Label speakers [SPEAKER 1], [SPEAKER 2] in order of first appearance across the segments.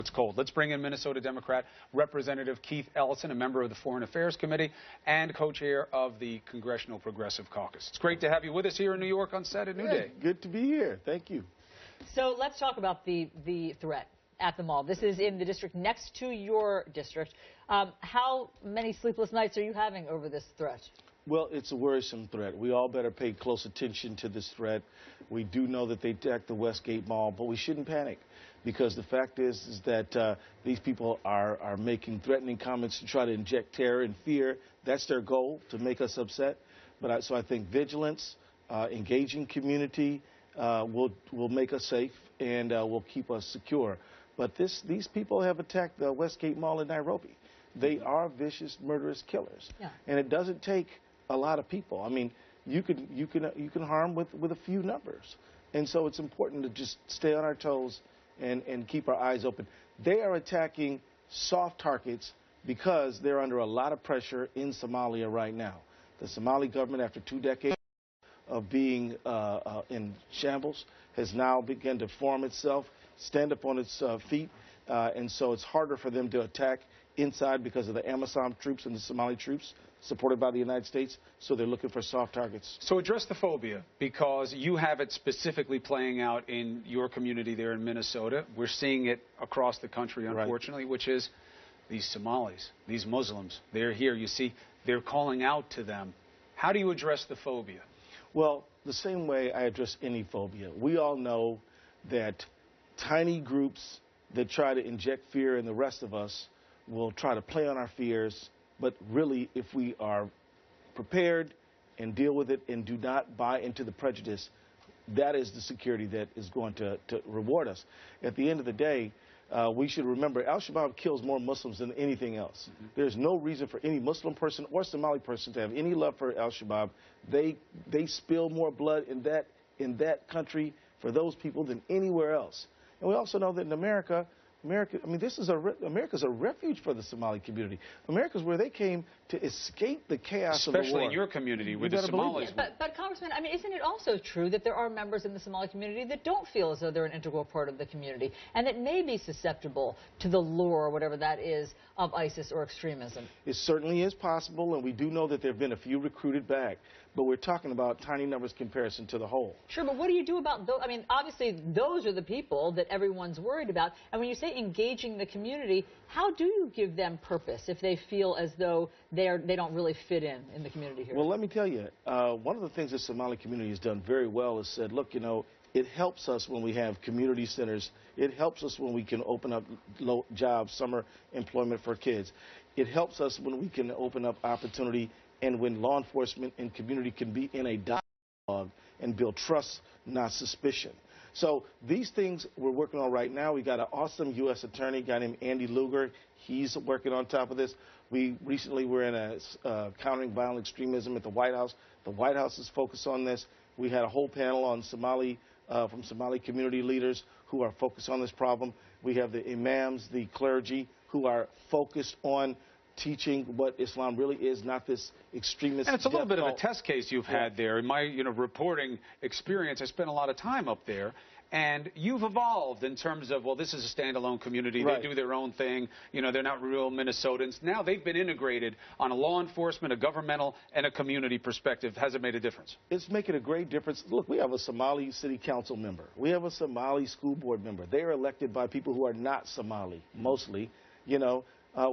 [SPEAKER 1] It's cold. Let's bring in Minnesota Democrat Representative Keith Ellison, a member of the Foreign Affairs Committee and co-chair of the Congressional Progressive Caucus. It's great to have you with us here in New York on Saturday New Day.
[SPEAKER 2] Good to be here. Thank you.
[SPEAKER 3] So let's talk about the threat at the mall. This is in the district next to your district. How many sleepless nights are you having over this threat?
[SPEAKER 2] Well, it's a worrisome threat. We all better pay close attention to this threat. We do know that they attacked the Westgate Mall, but we shouldn't panic, because the fact is that these people are making threatening comments to try to inject terror and fear. That's their goal, to make us upset. So I think vigilance, engaging community will make us safe and will keep us secure. But these people have attacked the Westgate Mall in Nairobi. They are vicious, murderous killers, and it doesn't take a lot of people. I mean, you can harm with a few numbers, and so it's important to just stay on our toes and keep our eyes open. They are attacking soft targets because they're under a lot of pressure in Somalia right now. The Somali government, after 2 decades of being in shambles, has now begun to form itself, stand up on its feet, and so it's harder for them to attack inside because of the AMISOM troops and the Somali troops supported by the United States, so they're looking for soft targets.
[SPEAKER 1] So address the phobia, because you have it specifically playing out in your community there in Minnesota. We're seeing it across the country, unfortunately, which is these Somalis, these Muslims. They're here. You see, they're calling out to them. How do you address the phobia?
[SPEAKER 2] Well, the same way I address any phobia. We all know that tiny groups that try to inject fear in the rest of us will try to play on our fears, but really, if we are prepared and deal with it and do not buy into the prejudice, that is the security that is going to reward us. At the end of the day, we should remember Al-Shabaab kills more Muslims than anything else. There's no reason for any Muslim person or Somali person to have any love for Al-Shabaab. They spill more blood in that country for those people than anywhere else. And we also know that in America, I mean, America's a refuge for the Somali community. America's where they came to escape the chaos of the war.
[SPEAKER 1] Especially in your community with the Somalis.
[SPEAKER 3] But Congressman, I mean, isn't it also true that there are members in the Somali community that don't feel as though they're an integral part of the community and that may be susceptible to the lure, whatever that is, of ISIS or extremism?
[SPEAKER 2] It certainly is possible, and we do know that there have been a few recruited back. But we're talking about tiny numbers in comparison to the whole.
[SPEAKER 3] Sure, but what do you do about those? I mean, obviously, those are the people that everyone's worried about. And when you say engaging the community, how do you give them purpose if they feel as though they don't really fit in the community here?
[SPEAKER 2] Well, let me tell you, one of the things the Somali community has done very well is said, look, you know, it helps us when we have community centers. It helps us when we can open up jobs, summer employment for kids. It helps us when we can open up opportunity and when law enforcement and community can be in a dialogue and build trust, not suspicion. So these things we're working on right now. We got an awesome U.S. attorney, a guy named Andy Lugar. He's working on top of this. We recently were in a countering violent extremism at the White House. The White House is focused on this. We had a whole panel on from Somali community leaders who are focused on this problem. We have the imams, the clergy, who are focused on teaching what Islam really is, not this extremist.
[SPEAKER 1] And it's a little bit of a test case you've had there. In my reporting experience, I spent a lot of time up there, and you've evolved in terms of, well, this is a standalone community. They do their own thing. You know, they're not real Minnesotans. Now they've been integrated on a law enforcement, a governmental, and a community perspective. Has it made a difference? It's making a great difference. Look, we have a Somali city council member. We have a Somali school board member. They are elected by people who are not Somali, mostly, you know.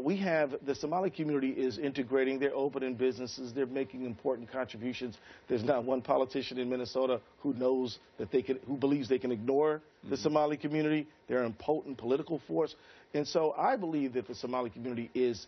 [SPEAKER 1] We have the Somali community is integrating. They're opening businesses. They're making important contributions. There's not one politician in Minnesota who knows that who believes they can ignore the Somali community. They're an important political force. And so I believe that the Somali community is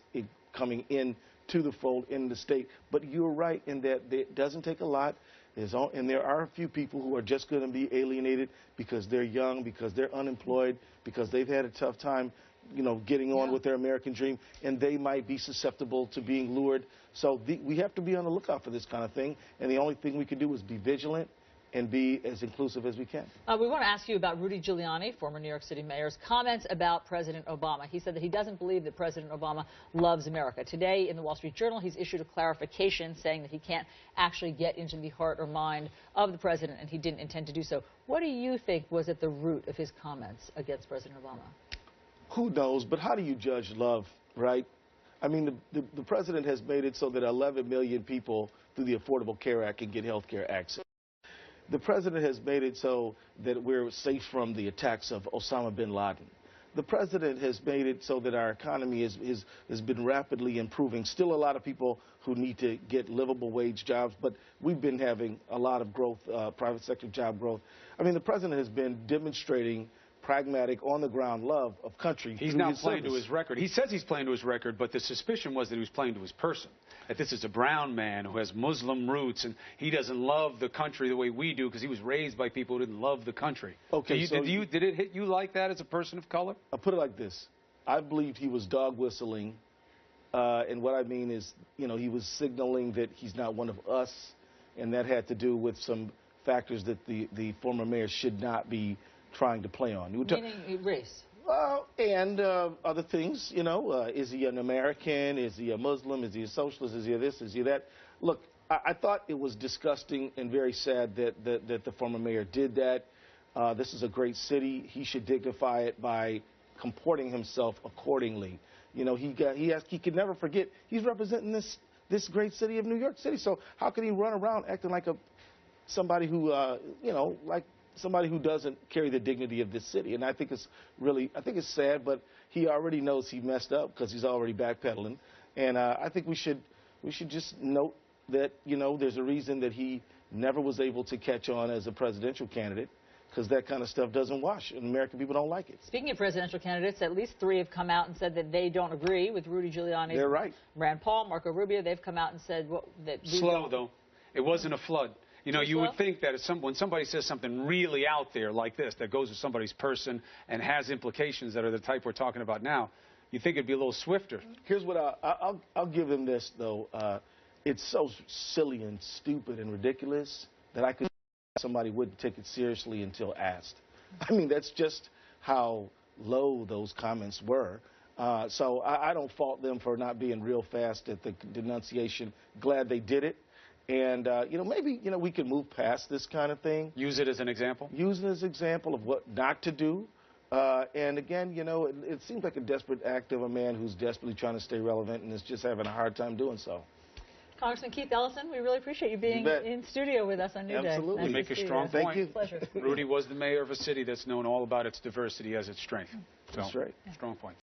[SPEAKER 1] coming in to the fold in the state. But you're right in that it doesn't take a lot. And there are a few people who are just going to be alienated because they're young, because they're unemployed, because they've had a tough time, you know, getting on with their American dream, and they might be susceptible to being lured. So we have to be on the lookout for this kind of thing, and the only thing we can do is be vigilant and be as inclusive as we can.
[SPEAKER 3] We want to ask you about Rudy Giuliani, former New York City mayor's comments about President Obama. He said that he doesn't believe that President Obama loves America. Today in the Wall Street Journal, he's issued a clarification saying that he can't actually get into the heart or mind of the president, and he didn't intend to do so. What do you think was at the root of his comments against President Obama?
[SPEAKER 2] Who knows? But how do you judge love, right? I mean, the president has made it so that 11 million people through the Affordable Care Act can get health care access. The president has made it so that we're safe from the attacks of Osama bin Laden. The president has made it so that our economy has been rapidly improving. Still a lot of people who need to get livable wage jobs, but we've been having a lot of growth, private sector job growth. I mean, the president has been demonstrating pragmatic, on-the-ground love of country.
[SPEAKER 1] He's not playing to his record. He says he's playing to his record, but the suspicion was that he was playing to his person. That this is a brown man who has Muslim roots, and he doesn't love the country the way we do because he was raised by people who didn't love the country.
[SPEAKER 2] Okay,
[SPEAKER 1] did it hit you like that as a person of color?
[SPEAKER 2] I'll put it like this. I believed he was dog whistling, and what I mean is, you know, he was signaling that he's not one of us, and that had to do with some factors that the former mayor should not be trying to play on.
[SPEAKER 3] Meaning race.
[SPEAKER 2] And other things, you know, is he an American? Is he a Muslim? Is he a socialist? Is he this? Is he that? Look, I thought it was disgusting and very sad that the former mayor did that. This is a great city. He should dignify it by comporting himself accordingly. You know, he can never forget he's representing this great city of New York City. So how can he run around acting like somebody who you know, like somebody who doesn't carry the dignity of this city? And I think it's sad, but he already knows he messed up because he's already backpedaling. And I think we should just note that, you know, there's a reason that he never was able to catch on as a presidential candidate, because that kind of stuff doesn't wash, and American people don't like it.
[SPEAKER 3] Speaking of presidential candidates, at least 3 have come out and said that they don't agree with Rudy Giuliani.
[SPEAKER 2] They're right.
[SPEAKER 3] Rand Paul, Marco Rubio, they've come out and said that...
[SPEAKER 1] Slow, though. It wasn't a flood. You know, you would think that when somebody says something really out there like this, that goes to somebody's person and has implications that are the type we're talking about now, you think it'd be a little swifter.
[SPEAKER 2] Here's what I'll give him this, though. It's so silly and stupid and ridiculous that I could somebody wouldn't take it seriously until asked. I mean, that's just how low those comments were. So I don't fault them for not being real fast at the denunciation. Glad they did it. And, you know, maybe, you know, we can move past this kind of thing.
[SPEAKER 1] Use it as an example?
[SPEAKER 2] Use it as an example of what not to do. And, again, you know, it seems like a desperate act of a man who's desperately trying to stay relevant and is just having a hard time doing so.
[SPEAKER 3] Congressman Keith Ellison, we really appreciate you being in studio with us on New Day.
[SPEAKER 2] Absolutely.
[SPEAKER 1] You make a strong point.
[SPEAKER 2] Thank you.
[SPEAKER 3] Pleasure.
[SPEAKER 1] Rudy was the mayor of a city that's known all about its diversity as its strength. So,
[SPEAKER 2] that's right.
[SPEAKER 1] Strong point.